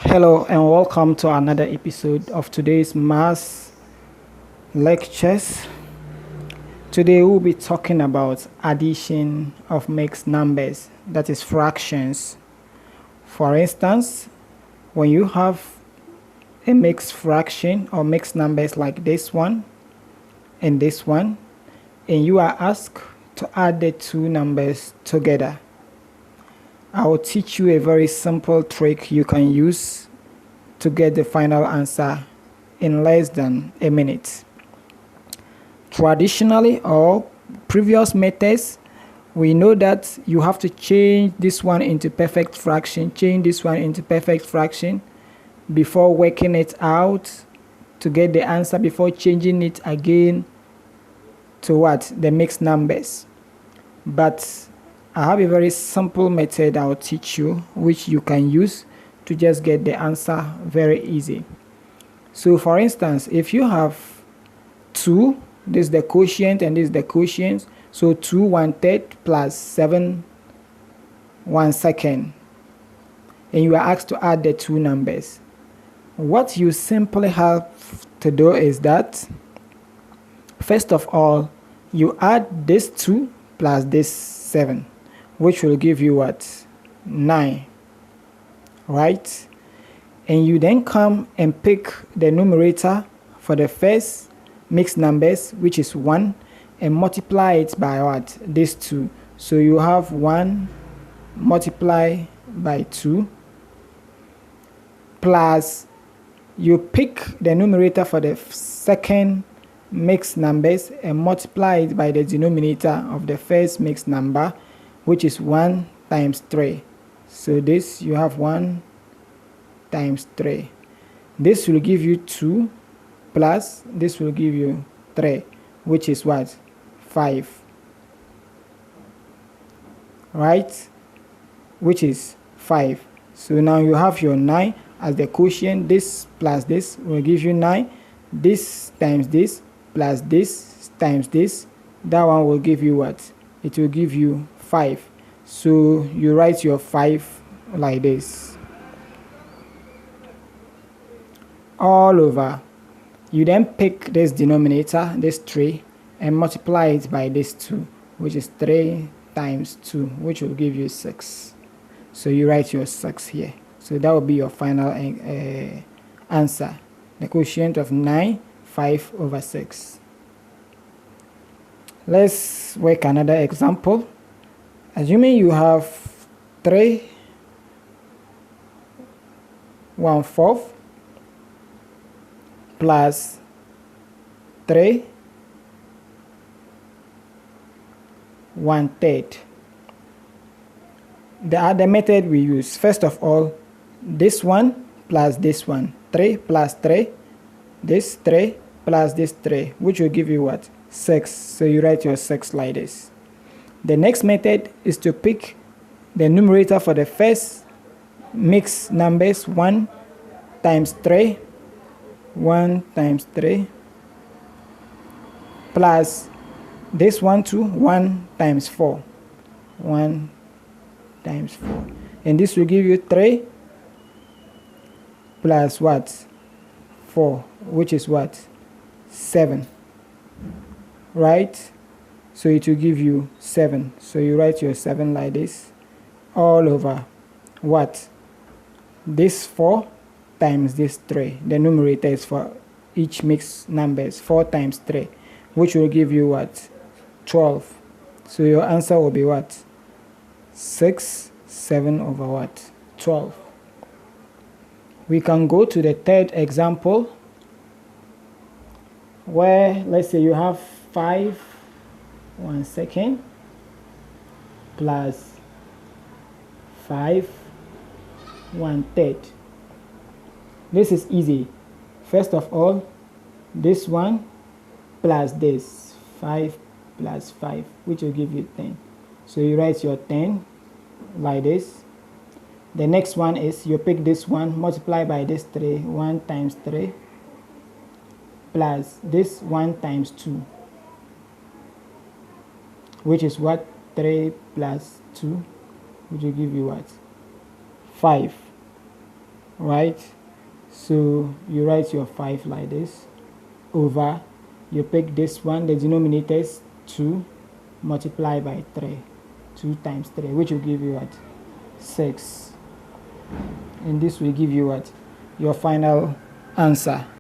Hello and welcome to another episode of today's maths lectures. Today we'll be talking about addition of mixed numbers, that is fractions. For instance, when you have a mixed fraction or mixed numbers like this one and this one, and you are asked to add the two numbers together, I will teach you a very simple trick you can use to get the final answer in less than a minute. Traditionally or previous methods, we know that you have to change this one into perfect fraction, before working it out to get the answer before changing it again to the mixed numbers. But I have a very simple method I'll teach you which you can use to just get the answer very easy. So for instance, if you have 2, this is the quotient and this is the quotient, so 2 1/3 plus 7 1/2, and you are asked to add the two numbers. What you simply have to do is that first of all you add this 2 plus this 7, which will give you 9, right? And you then come and pick the numerator for the first mixed numbers, which is 1, and multiply it by this 2. So you have 1 multiply by 2 plus you pick the numerator for the second mixed numbers and multiply it by the denominator of the first mixed number, which is 1 times 3. So this you have 1 times 3. This will give you 2 plus this will give you 3, which is 5, right? Which is 5. So now you have your 9 as the quotient. This plus this will give you 9. This times this plus this times this, that one will give you it will give you 5. So you write your 5 like this all over. You then pick this denominator, this 3, and multiply it by this 2, which is 3 times 2, which will give you 6. So you write your 6 here. So that will be your final answer. The quotient of 9, 5 over 6. Let's work another example. Assuming you have 3 1/4 plus 3 1/3. The method we use, first of all, this one plus this one, 3 plus 3, this 3 plus this 3, which will give you 6. So you write your 6 like this. The next method is to pick the numerator for the first mixed numbers, 1 times 3, 1 times 3, plus this one too, 1 times 4, 1 times 4, and this will give you 3 plus 4, which is 7, right? So it will give you 7. So you write your 7 like this all over this 4 times this 3. The numerator is for each mixed numbers 4 times 3, which will give you 12. So your answer will be 6 7 over 12. We can go to the third example, where let's say you have 5 1/2 plus 5 1/3. This is easy. First of all, this one plus this 5 plus 5, which will give you 10. So you write your 10 like this. The next one is you pick this one, multiply by this 3, 1 times 3, plus this 1 times 2, which is 3 plus 2, which will give you 5. right? So you write your 5 like this, over, you pick this one, the denominator is 2, multiply by 3. 2 times 3, which will give you what? 6. And this will give you what? Your final answer.